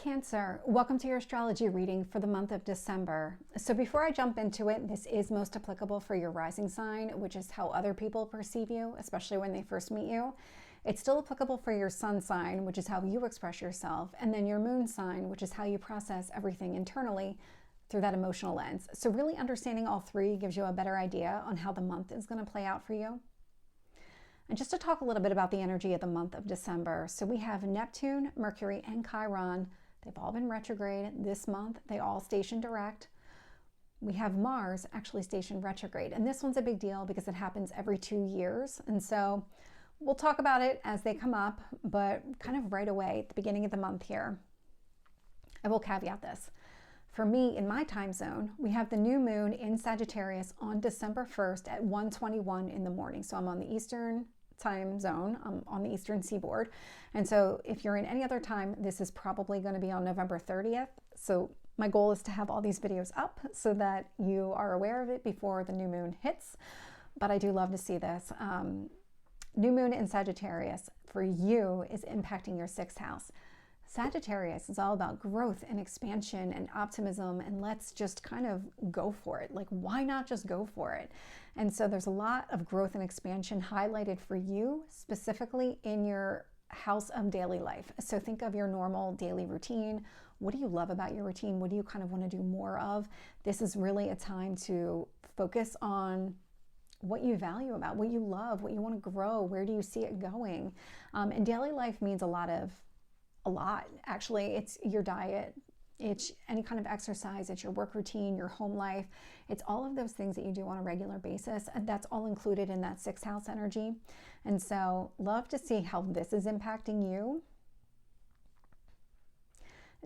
Cancer, welcome to your astrology reading for the month of December. So before I jump into it, this is most applicable for your rising sign, which is how other people perceive you, especially when they first meet you. It's still applicable for your sun sign, which is how you express yourself, and then your moon sign, which is how you process everything internally through that emotional lens. So really understanding all three gives you a better idea on how the month is going to play out for you. And just to talk a little bit about the energy of the month of December. So we have Neptune, Mercury, and Chiron. They've all been retrograde this month. They all station direct. We have Mars actually stationed retrograde. And this one's a big deal because it happens every 2 years. And so we'll talk about it as they come up, but kind of right away at the beginning of the month here. I will caveat this. For me, in my time zone, we have the new moon in Sagittarius on December 1st at 1:21 in the morning. So I'm on the Eastern time zone, I'm on the Eastern seaboard. And so if you're in any other time, this is probably going to be on November 30th. So my goal is to have all these videos up so that you are aware of it before the new moon hits. But I do love to see this. New moon in Sagittarius for you is impacting your 6th house. Sagittarius is all about growth and expansion and optimism, and let's just kind of go for it. Like, why not just go for it? And so there's a lot of growth and expansion highlighted for you, specifically in your house of daily life. So think of your normal daily routine. What do you love about your routine? What do you kind of want to do more of? This is really a time to focus on what you value about, what you love, what you want to grow, where do you see it going? And daily life means a lot. Actually, it's your diet, it's any kind of exercise, it's your work routine, your home life. It's all of those things that you do on a regular basis. And that's all included in that 6th house energy. And so love to see how this is impacting you.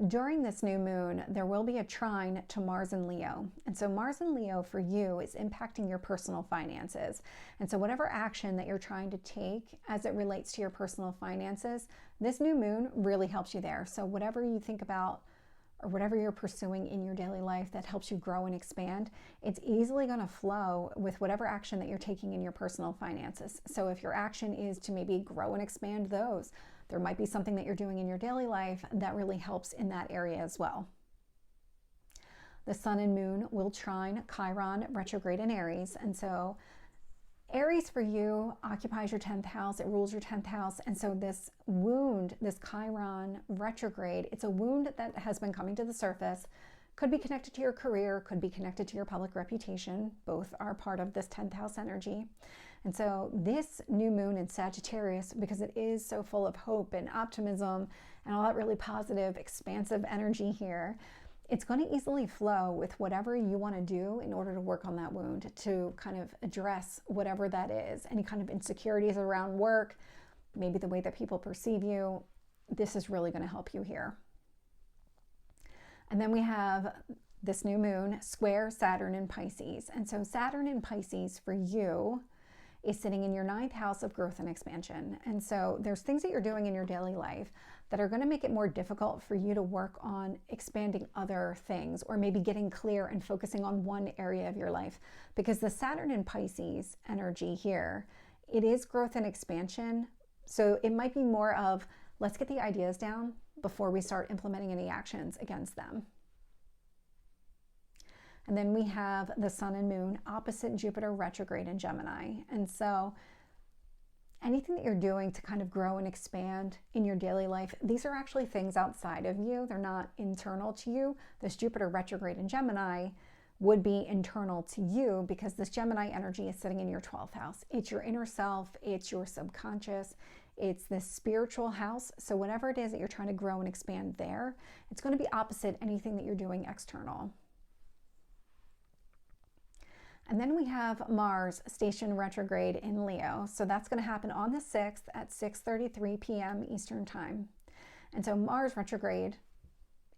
During this new moon, there will be a trine to Mars and Leo. And so Mars and Leo for you is impacting your personal finances. And so whatever action that you're trying to take as it relates to your personal finances, this new moon really helps you there. So whatever you think about or whatever you're pursuing in your daily life that helps you grow and expand, it's easily going to flow with whatever action that you're taking in your personal finances. So if your action is to maybe grow and expand those, there might be something that you're doing in your daily life that really helps in that area as well. The sun and moon will trine Chiron retrograde in Aries. And so Aries for you occupies your 10th house. It rules your 10th house. And so this wound, this Chiron retrograde, it's a wound that has been coming to the surface. Could be connected to your career, could be connected to your public reputation. Both are part of this 10th house energy. And so this new moon in Sagittarius, because it is so full of hope and optimism and all that really positive, expansive energy here, it's going to easily flow with whatever you want to do in order to work on that wound, to kind of address whatever that is. Any kind of insecurities around work, maybe the way that people perceive you, this is really going to help you here. And then we have this new moon square Saturn in Pisces. And so Saturn in Pisces for you is sitting in your 9th house of growth and expansion. And so there's things that you're doing in your daily life that are going to make it more difficult for you to work on expanding other things, or maybe getting clear and focusing on one area of your life. Because the Saturn in Pisces energy here, it is growth and expansion. So it might be more of, let's get the ideas down before we start implementing any actions against them. And then we have the sun and moon opposite Jupiter retrograde in Gemini. And so anything that you're doing to kind of grow and expand in your daily life, these are actually things outside of you. They're not internal to you. This Jupiter retrograde in Gemini would be internal to you because this Gemini energy is sitting in your 12th house. It's your inner self. It's your subconscious. It's this spiritual house. So whatever it is that you're trying to grow and expand there, it's going to be opposite anything that you're doing external. And then we have Mars station retrograde in Leo. So that's going to happen on the 6th at 6:33 p.m. Eastern time. And so Mars retrograde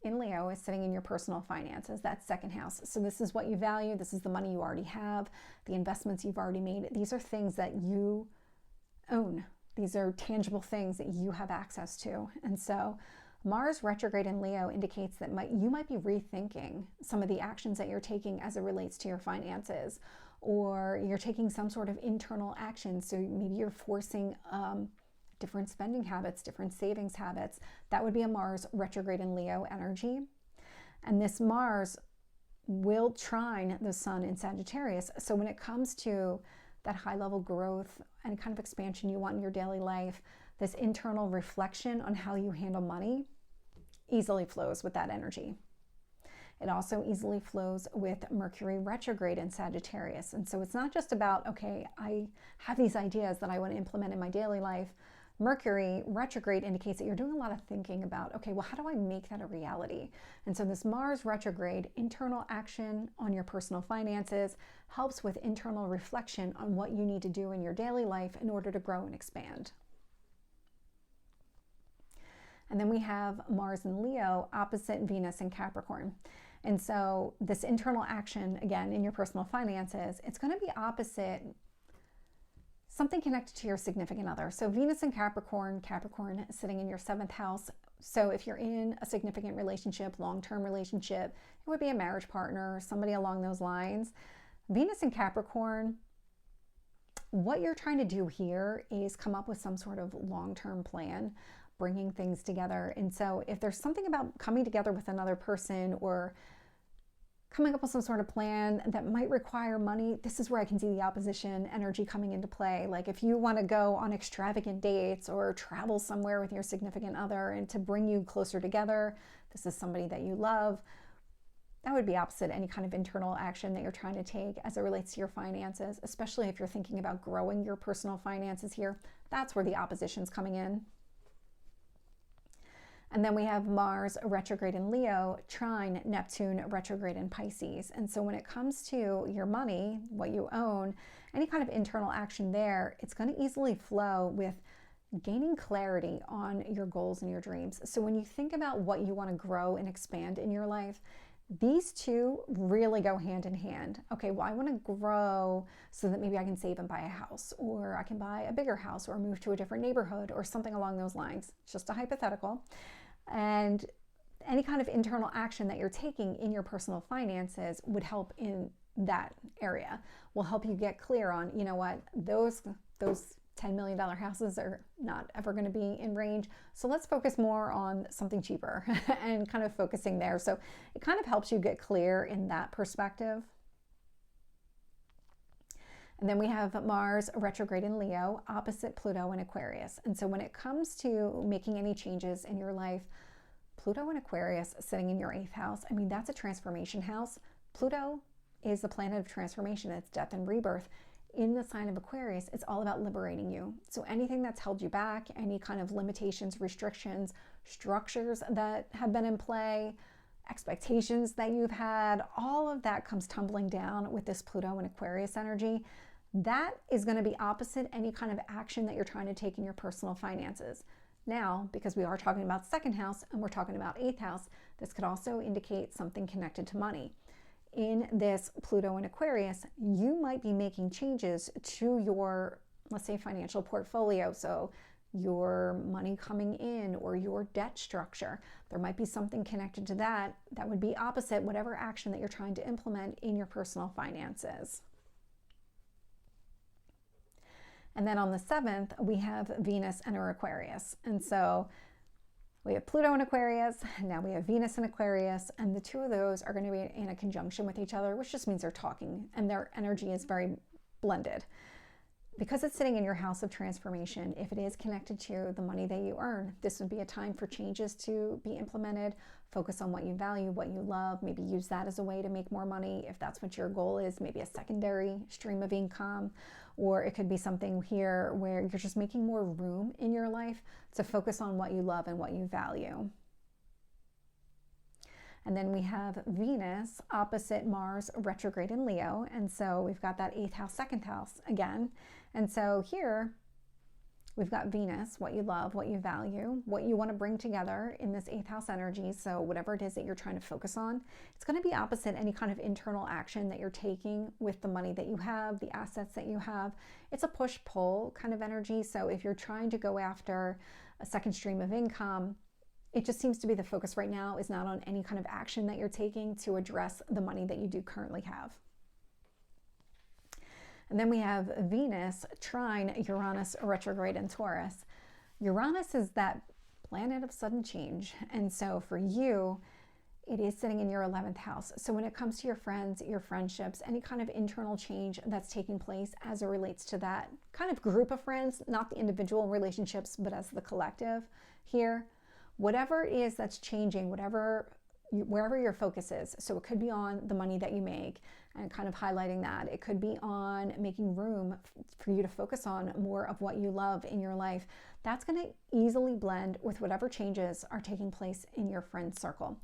in Leo is sitting in your personal finances, that 2nd house. So this is what you value. This is the money you already have, the investments you've already made. These are things that you own. These are tangible things that you have access to. And so Mars retrograde in Leo indicates that you might be rethinking some of the actions that you're taking as it relates to your finances, or you're taking some sort of internal action. So maybe you're forcing different spending habits, different savings habits. That would be a Mars retrograde in Leo energy. And this Mars will trine the sun in Sagittarius. So when it comes to that high level growth and kind of expansion you want in your daily life, this internal reflection on how you handle money easily flows with that energy. It also easily flows with Mercury retrograde in Sagittarius. And so it's not just about, okay, I have these ideas that I want to implement in my daily life. Mercury retrograde indicates that you're doing a lot of thinking about, okay, well, how do I make that a reality? And so this Mars retrograde, internal action on your personal finances, helps with internal reflection on what you need to do in your daily life in order to grow and expand. And then we have Mars in Leo opposite Venus in Capricorn. And so this internal action, again, in your personal finances, it's going to be opposite something connected to your significant other. So Venus in Capricorn, Capricorn sitting in your 7th house. So if you're in a significant relationship, long-term relationship, it would be a marriage partner, somebody along those lines. Venus in Capricorn, what you're trying to do here is come up with some sort of long-term plan, bringing things together. And so if there's something about coming together with another person or coming up with some sort of plan that might require money, this is where I can see the opposition energy coming into play. Like if you want to go on extravagant dates or travel somewhere with your significant other and to bring you closer together, this is somebody that you love, that would be opposite any kind of internal action that you're trying to take as it relates to your finances, especially if you're thinking about growing your personal finances here. That's where the opposition's coming in. And then we have Mars retrograde in Leo, trine Neptune retrograde in Pisces. And so when it comes to your money, what you own, any kind of internal action there, it's going to easily flow with gaining clarity on your goals and your dreams. So when you think about what you want to grow and expand in your life, these two really go hand in hand. Okay, well, I want to grow so that maybe I can save and buy a house, or I can buy a bigger house or move to a different neighborhood or something along those lines. It's just a hypothetical. And any kind of internal action that you're taking in your personal finances would help in that area, will help you get clear on, you know what, those $10 million houses are not ever going to be in range. So let's focus more on something cheaper and kind of focusing there. So it kind of helps you get clear in that perspective. And then we have Mars retrograde in Leo, opposite Pluto in Aquarius. And so when it comes to making any changes in your life, Pluto in Aquarius sitting in your 8th house, I mean, that's a transformation house. Pluto is the planet of transformation. It's death and rebirth. In the sign of Aquarius, it's all about liberating you. So anything that's held you back, any kind of limitations, restrictions, structures that have been in play, expectations that you've had, all of that comes tumbling down with this Pluto and Aquarius energy. That is going to be opposite any kind of action that you're trying to take in your personal finances. Now, because we are talking about 2nd house and we're talking about 8th house, this could also indicate something connected to money. In this Pluto and Aquarius, you might be making changes to your, let's say, financial portfolio. So your money coming in or your debt structure. There might be something connected to that that would be opposite whatever action that you're trying to implement in your personal finances. And then on the 7th, we have Venus enter Aquarius. And so we have Pluto in Aquarius, and now we have Venus in Aquarius, and the two of those are going to be in a conjunction with each other, which just means they're talking, and their energy is very blended. Because it's sitting in your house of transformation, if it is connected to the money that you earn, this would be a time for changes to be implemented. Focus on what you value, what you love, maybe use that as a way to make more money if that's what your goal is, maybe a secondary stream of income. Or it could be something here where you're just making more room in your life to focus on what you love and what you value. And then we have Venus opposite Mars retrograde in Leo. And so we've got that 8th house, 2nd house again. And so here we've got Venus, what you love, what you value, what you want to bring together in this 8th house energy. So whatever it is that you're trying to focus on, it's going to be opposite any kind of internal action that you're taking with the money that you have, the assets that you have. It's a push-pull kind of energy. So if you're trying to go after a second stream of income, it just seems to be the focus right now is not on any kind of action that you're taking to address the money that you do currently have. And then we have Venus trine Uranus retrograde in Taurus. Uranus is that planet of sudden change. And so for you, it is sitting in your 11th house. So when it comes to your friends, your friendships, any kind of internal change that's taking place as it relates to that kind of group of friends, not the individual relationships, but as the collective here, whatever it is that's changing, wherever your focus is. So it could be on the money that you make and kind of highlighting that. It could be on making room for you to focus on more of what you love in your life. That's going to easily blend with whatever changes are taking place in your friend circle.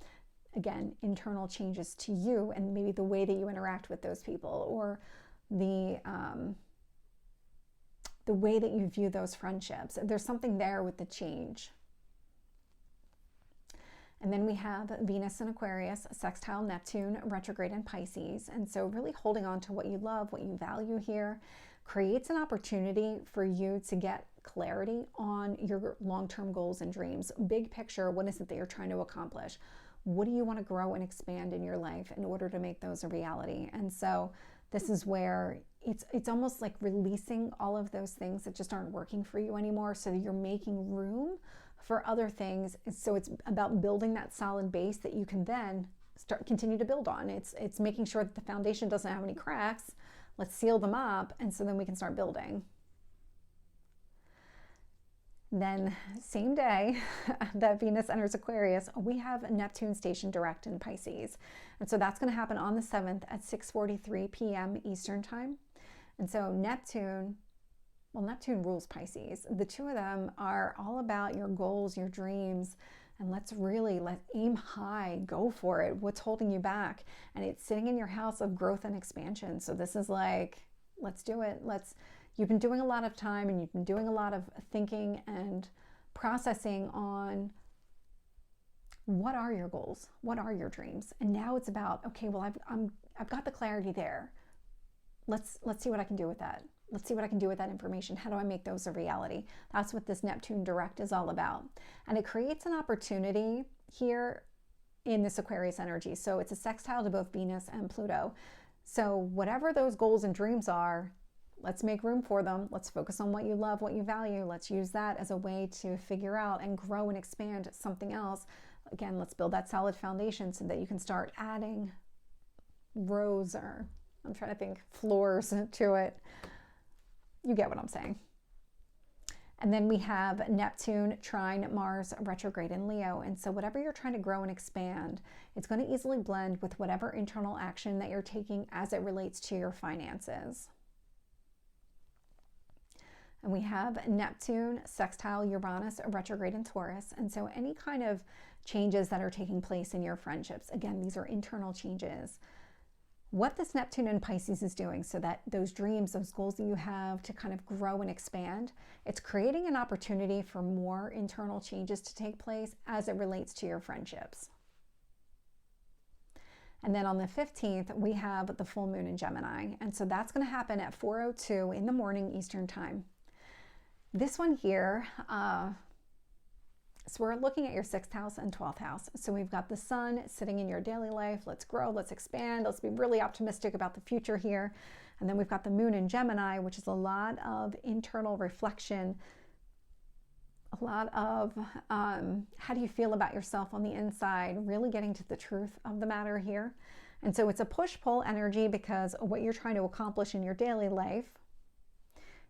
Again, internal changes to you and maybe the way that you interact with those people, or the way that you view those friendships. There's something there with the change. And then we have Venus in Aquarius, sextile Neptune, retrograde in Pisces. And so really holding on to what you love, what you value here, creates an opportunity for you to get clarity on your long-term goals and dreams. Big picture, what is it that you're trying to accomplish? What do you want to grow and expand in your life in order to make those a reality? And so this is where it's almost like releasing all of those things that just aren't working for you anymore, so that you're making room for other things. So it's about building that solid base that you can then continue to build on. It's making sure that the foundation doesn't have any cracks. Let's seal them up, and so then we can start building. Then same day that Venus enters Aquarius, we have Neptune stationed direct in Pisces. And so that's going to happen on the 7th at 6:43 p.m. Eastern time. And so Neptune rules Pisces. The two of them are all about your goals, your dreams, and let's aim high, go for it. What's holding you back? And it's sitting in your house of growth and expansion. So this is like, let's do it. You've been doing a lot of time and you've been doing a lot of thinking and processing on what are your goals? What are your dreams? And now it's about, okay, well, I've got the clarity there. Let's see what I can do with that. Let's see what I can do with that information. How do I make those a reality? That's what this Neptune direct is all about. And it creates an opportunity here in this Aquarius energy. So it's a sextile to both Venus and Pluto. So whatever those goals and dreams are, let's make room for them. Let's focus on what you love, what you value. Let's use that as a way to figure out and grow and expand something else. Again, let's build that solid foundation so that you can start adding rows, or I'm trying to think, floors to it. You get what I'm saying. And then we have Neptune trine Mars retrograde in Leo. And so whatever you're trying to grow and expand, it's going to easily blend with whatever internal action that you're taking as it relates to your finances. And we have Neptune sextile Uranus retrograde in Taurus. And so any kind of changes that are taking place in your friendships, again, these are internal changes. What this Neptune in Pisces is doing, so that those dreams, those goals that you have to kind of grow and expand, it's creating an opportunity for more internal changes to take place as it relates to your friendships. And then on the 15th, we have the full moon in Gemini. And so that's going to happen at 4:02 in the morning Eastern time. This one here, so we're looking at your 6th house and 12th house. So we've got the sun sitting in your daily life. Let's grow, let's expand, let's be really optimistic about the future here. And then we've got the moon in Gemini, which is a lot of internal reflection, a lot of how do you feel about yourself on the inside, really getting to the truth of the matter here. And so it's a push-pull energy, because what you're trying to accomplish in your daily life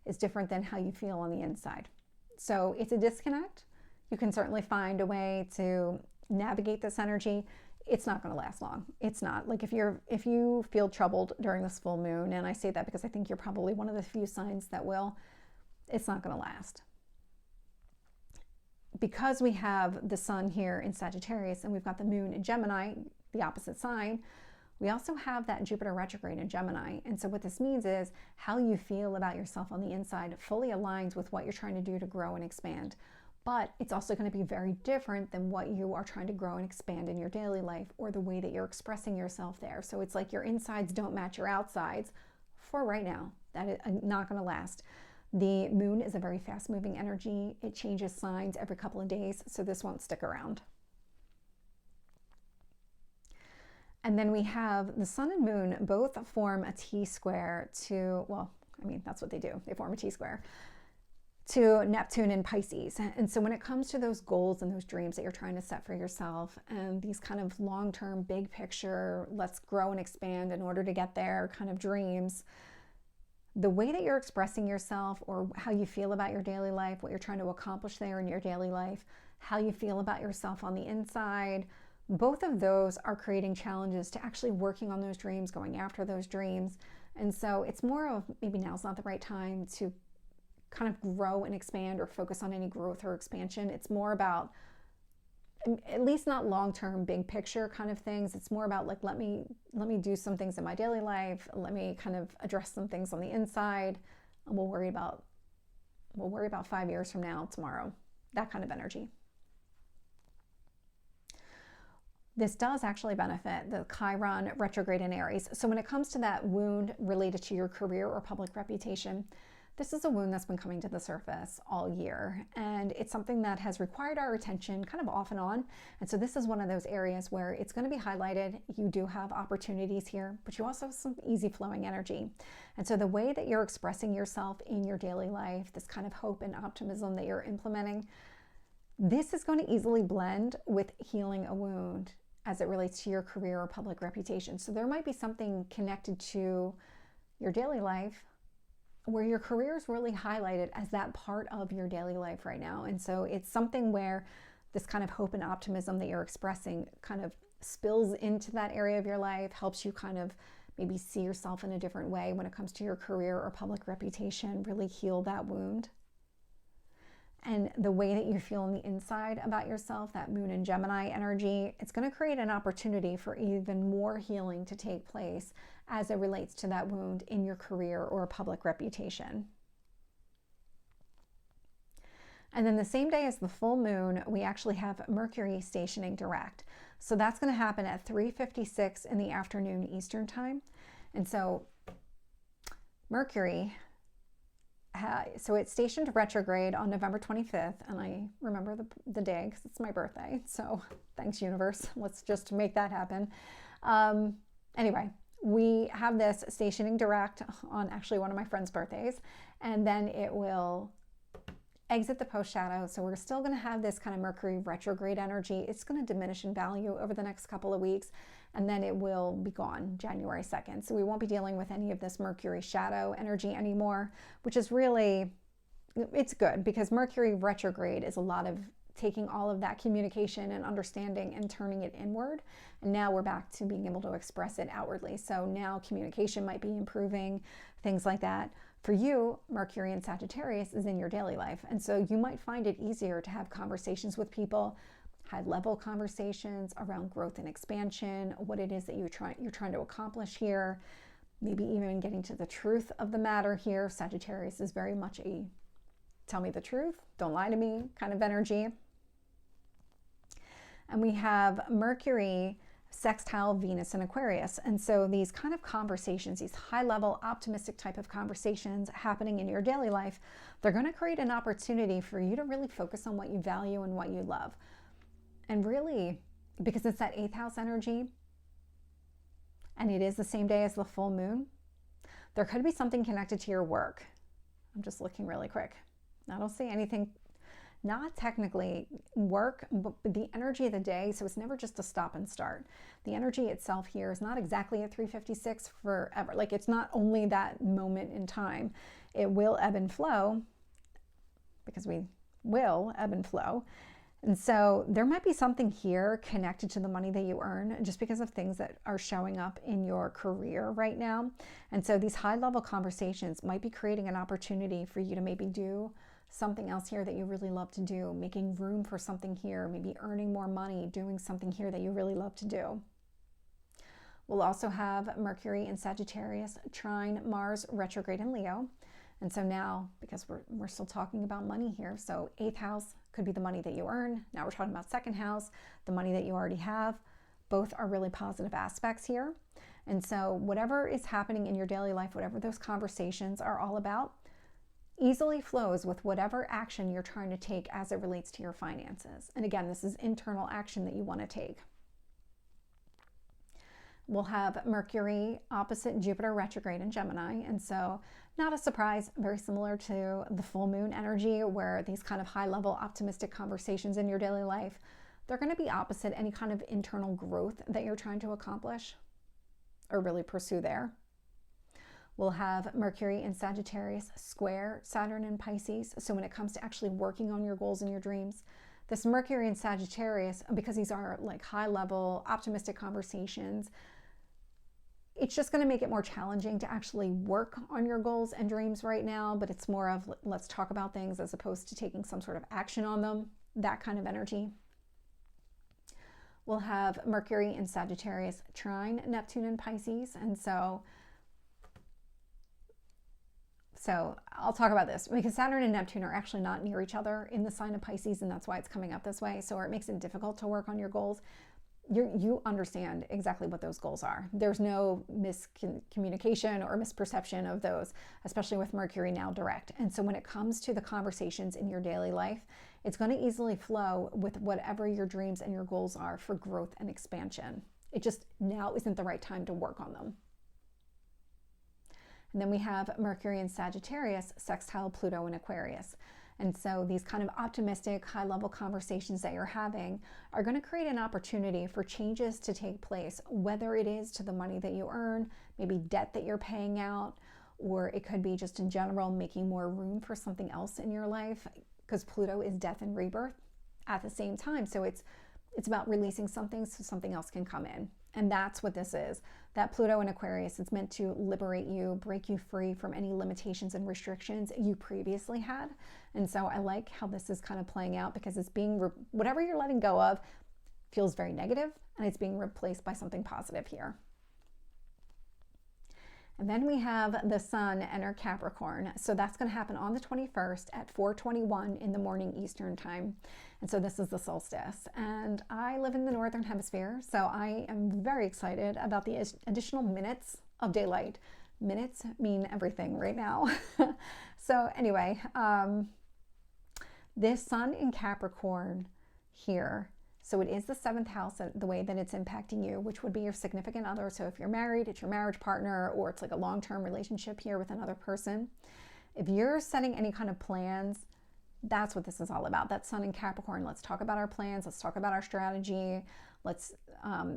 is different than how you feel on the inside. So it's a disconnect. You can certainly find a way to navigate this energy. It's not going to last long. It's not. Like if you feel troubled during this full moon, and I say that because I think you're probably one of the few signs that will, it's not going to last. Because we have the sun here in Sagittarius and we've got the moon in Gemini, the opposite sign, we also have that Jupiter retrograde in Gemini. And so what this means is how you feel about yourself on the inside fully aligns with what you're trying to do to grow and expand. But it's also going to be very different than what you are trying to grow and expand in your daily life, or the way that you're expressing yourself there. So it's like your insides don't match your outsides for right now. That is not going to last. The moon is a very fast-moving energy. It changes signs every couple of days, so this won't stick around. And then we have the sun and moon both form a T-square to, well, I mean, that's what they do. They form a T-square to Neptune and Pisces. And so when it comes to those goals and those dreams that you're trying to set for yourself, and these kind of long-term, big picture, let's grow and expand in order to get there kind of dreams, the way that you're expressing yourself, or how you feel about your daily life, what you're trying to accomplish there in your daily life, how you feel about yourself on the inside, both of those are creating challenges to actually working on those dreams, going after those dreams. And so it's more of, maybe now's not the right time to kind of grow and expand or focus on any growth or expansion. It's more about, at least not long-term big picture kind of things. It's more about like, let me do some things in my daily life. Let me kind of address some things on the inside, and we'll worry about 5 years from now, tomorrow, that kind of energy. This does actually benefit the Chiron retrograde in Aries. So when it comes to that wound related to your career or public reputation, this is a wound that's been coming to the surface all year, and it's something that has required our attention kind of off and on. And so this is one of those areas where it's going to be highlighted. You do have opportunities here, but you also have some easy flowing energy. And so the way that you're expressing yourself in your daily life, this kind of hope and optimism that you're implementing, this is going to easily blend with healing a wound as it relates to your career or public reputation. So there might be something connected to your daily life where your career is really highlighted as that part of your daily life right now. And so it's something where this kind of hope and optimism that you're expressing kind of spills into that area of your life, helps you kind of maybe see yourself in a different way when it comes to your career or public reputation, really heal that wound. And the way that you feel on the inside about yourself, that Moon and Gemini energy, it's going to create an opportunity for even more healing to take place as it relates to that wound in your career or public reputation. And then the same day as the full moon, we actually have Mercury stationing direct. So that's going to happen at 3:56 in the afternoon Eastern time. And so Mercury, so it's stationed retrograde on November 25th, and I remember the day because it's my birthday. So thanks, universe. Let's just make that happen. Anyway, we have this stationing direct on actually one of my friend's birthdays, and then it will exit the post shadow. So we're still going to have this kind of Mercury retrograde energy. It's going to diminish in value over the next couple of weeks, and then it will be gone January 2nd. So we won't be dealing with any of this Mercury shadow energy anymore, which is really, it's good, because Mercury retrograde is a lot of taking all of that communication and understanding and turning it inward. And now we're back to being able to express it outwardly. So now communication might be improving, things like that. For you, Mercury in Sagittarius is in your daily life. And so you might find it easier to have conversations with people, high-level conversations around growth and expansion, what it is that you're trying to accomplish here, maybe even getting to the truth of the matter here. Sagittarius is very much a tell me the truth, don't lie to me kind of energy. And we have Mercury sextile Venus in Aquarius. And so these kind of conversations, these high-level optimistic type of conversations happening in your daily life, they're going to create an opportunity for you to really focus on what you value and what you love. And really, because it's that 8th house energy, and it is the same day as the full moon, there could be something connected to your work. I'm just looking really quick. I don't see anything, not technically work, but the energy of the day. So it's never just a stop and start. The energy itself here is not exactly at 3:56 forever. Like, it's not only that moment in time. It will ebb and flow, because we will ebb and flow. And so there might be something here connected to the money that you earn just because of things that are showing up in your career right now. And so these high-level conversations might be creating an opportunity for you to maybe do something else here that you really love to do, making room for something here, maybe earning more money, doing something here that you really love to do. We'll also have Mercury in Sagittarius trine Mars retrograde in Leo. And so now, because we're still talking about money here, so 8th house could be the money that you earn. Now we're talking about 2nd house, the money that you already have. Both are really positive aspects here. And so whatever is happening in your daily life, whatever those conversations are all about, easily flows with whatever action you're trying to take as it relates to your finances. And again, this is internal action that you want to take. We'll have Mercury opposite Jupiter retrograde in Gemini. And so not a surprise, very similar to the full moon energy, where these kind of high level optimistic conversations in your daily life, they're going to be opposite any kind of internal growth that you're trying to accomplish or really pursue there. We'll have Mercury in Sagittarius square Saturn in Pisces. So when it comes to actually working on your goals and your dreams, this Mercury in Sagittarius, because these are like high level optimistic conversations, it's just going to make it more challenging to actually work on your goals and dreams right now, but it's more of let's talk about things as opposed to taking some sort of action on them, that kind of energy. We'll have Mercury in Sagittarius trine Neptune in Pisces. And so I'll talk about this because Saturn and Neptune are actually not near each other in the sign of Pisces, and that's why it's coming up this way. So it makes it difficult to work on your goals. You understand exactly what those goals are. There's no miscommunication or misperception of those, especially with Mercury now direct. And so when it comes to the conversations in your daily life, it's going to easily flow with whatever your dreams and your goals are for growth and expansion. It just now isn't the right time to work on them. And then we have Mercury in Sagittarius sextile Pluto in Aquarius. And so these kind of optimistic, high-level conversations that you're having are going to create an opportunity for changes to take place, whether it is to the money that you earn, maybe debt that you're paying out, or it could be just in general making more room for something else in your life, because Pluto is death and rebirth at the same time. So it's about releasing something so something else can come in. And that's what this is. That Pluto in Aquarius, it's meant to liberate you, break you free from any limitations and restrictions you previously had. And so I like how this is kind of playing out because it's being, whatever you're letting go of feels very negative and it's being replaced by something positive here. And then we have the sun enter Capricorn. So that's going to happen on the 21st at 4:21 in the morning Eastern time. And so this is the solstice. And I live in the Northern Hemisphere, so I am very excited about the additional minutes of daylight. Minutes mean everything right now. So anyway, this sun in Capricorn here, so it is the 7th house, the way that it's impacting you, which would be your significant other. So if you're married, it's your marriage partner, or it's like a long-term relationship here with another person. If you're setting any kind of plans, that's what this is all about. That sun in Capricorn. Let's talk about our plans. Let's talk about our strategy. Let's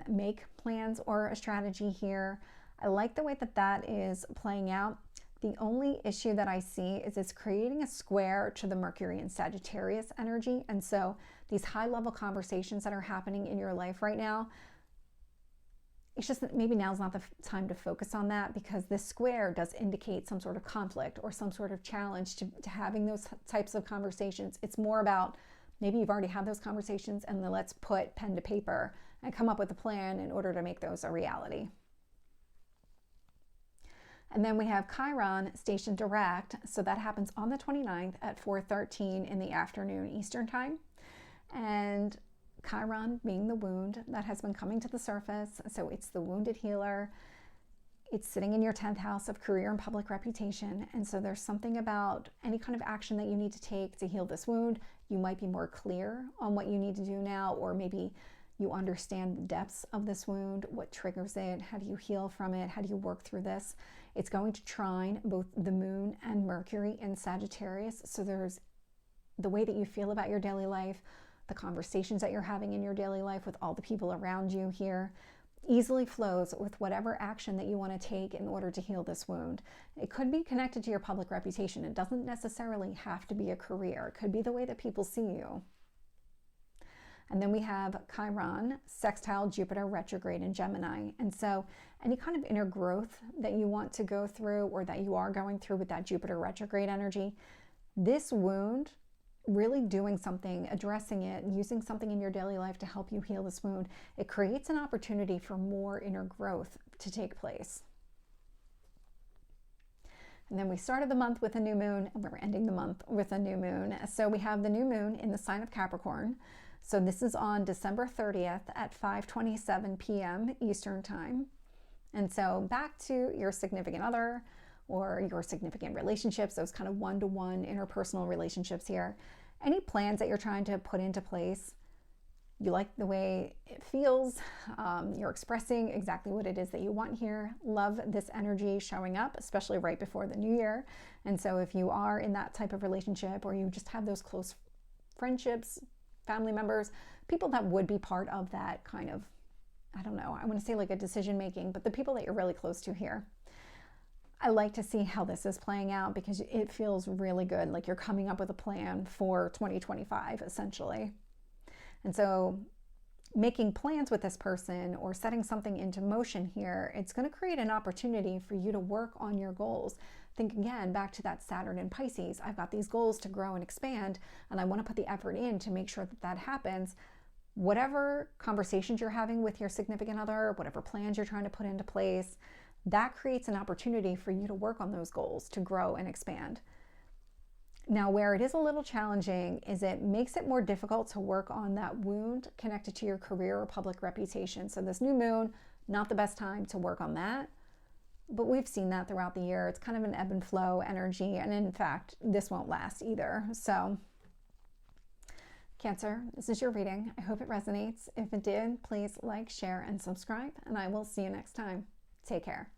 make plans or a strategy here. I like the way that that is playing out. The only issue that I see is it's creating a square to the Mercury and Sagittarius energy. And so these high-level conversations that are happening in your life right now, it's just that maybe now's not the time to focus on that, because this square does indicate some sort of conflict or some sort of challenge to having those types of conversations. It's more about maybe you've already had those conversations and then let's put pen to paper and come up with a plan in order to make those a reality. And then we have Chiron stationed direct. So that happens on the 29th at 4:13 in the afternoon Eastern time. And Chiron being the wound that has been coming to the surface. So it's the wounded healer. It's sitting in your 10th house of career and public reputation. And so there's something about any kind of action that you need to take to heal this wound. You might be more clear on what you need to do now, or maybe you understand the depths of this wound, what triggers it, how do you heal from it, how do you work through this. It's going to trine both the moon and Mercury in Sagittarius. So there's the way that you feel about your daily life, the conversations that you're having in your daily life with all the people around you here, easily flows with whatever action that you want to take in order to heal this wound. It could be connected to your public reputation. It doesn't necessarily have to be a career. It could be the way that people see you. And then we have Chiron sextile Jupiter retrograde in Gemini. And so any kind of inner growth that you want to go through, or that you are going through with that Jupiter retrograde energy, this wound, really doing something, addressing it, using something in your daily life to help you heal this wound, it creates an opportunity for more inner growth to take place. And then we started the month with a new moon, and we're ending the month with a new moon. So we have the new moon in the sign of Capricorn. So this is on December 30th at 5:27 p.m. Eastern time. And so back to your significant other or your significant relationships, those kind of one-to-one interpersonal relationships here. Any plans that you're trying to put into place, You like the way it feels. You're expressing exactly what it is that you want here. Love this energy showing up, especially right before the new year. And so if you are in that type of relationship, or you just have those close friendships, family members, people that would be part of that kind of, I don't know, I want to say like a decision making, but the people that you're really close to here. I like to see how this is playing out because it feels really good. Like you're coming up with a plan for 2025, essentially. And so making plans with this person or setting something into motion here, it's going to create an opportunity for you to work on your goals. Think again, back to that Saturn in Pisces. I've got these goals to grow and expand, and I want to put the effort in to make sure that that happens. Whatever conversations you're having with your significant other, whatever plans you're trying to put into place, that creates an opportunity for you to work on those goals, to grow and expand. Now, where it is a little challenging is it makes it more difficult to work on that wound connected to your career or public reputation. So this new moon, not the best time to work on that. But we've seen that throughout the year. It's kind of an ebb and flow energy. And in fact, this won't last either. So Cancer, this is your reading. I hope it resonates. If it did, please like, share, and subscribe. And I will see you next time. Take care.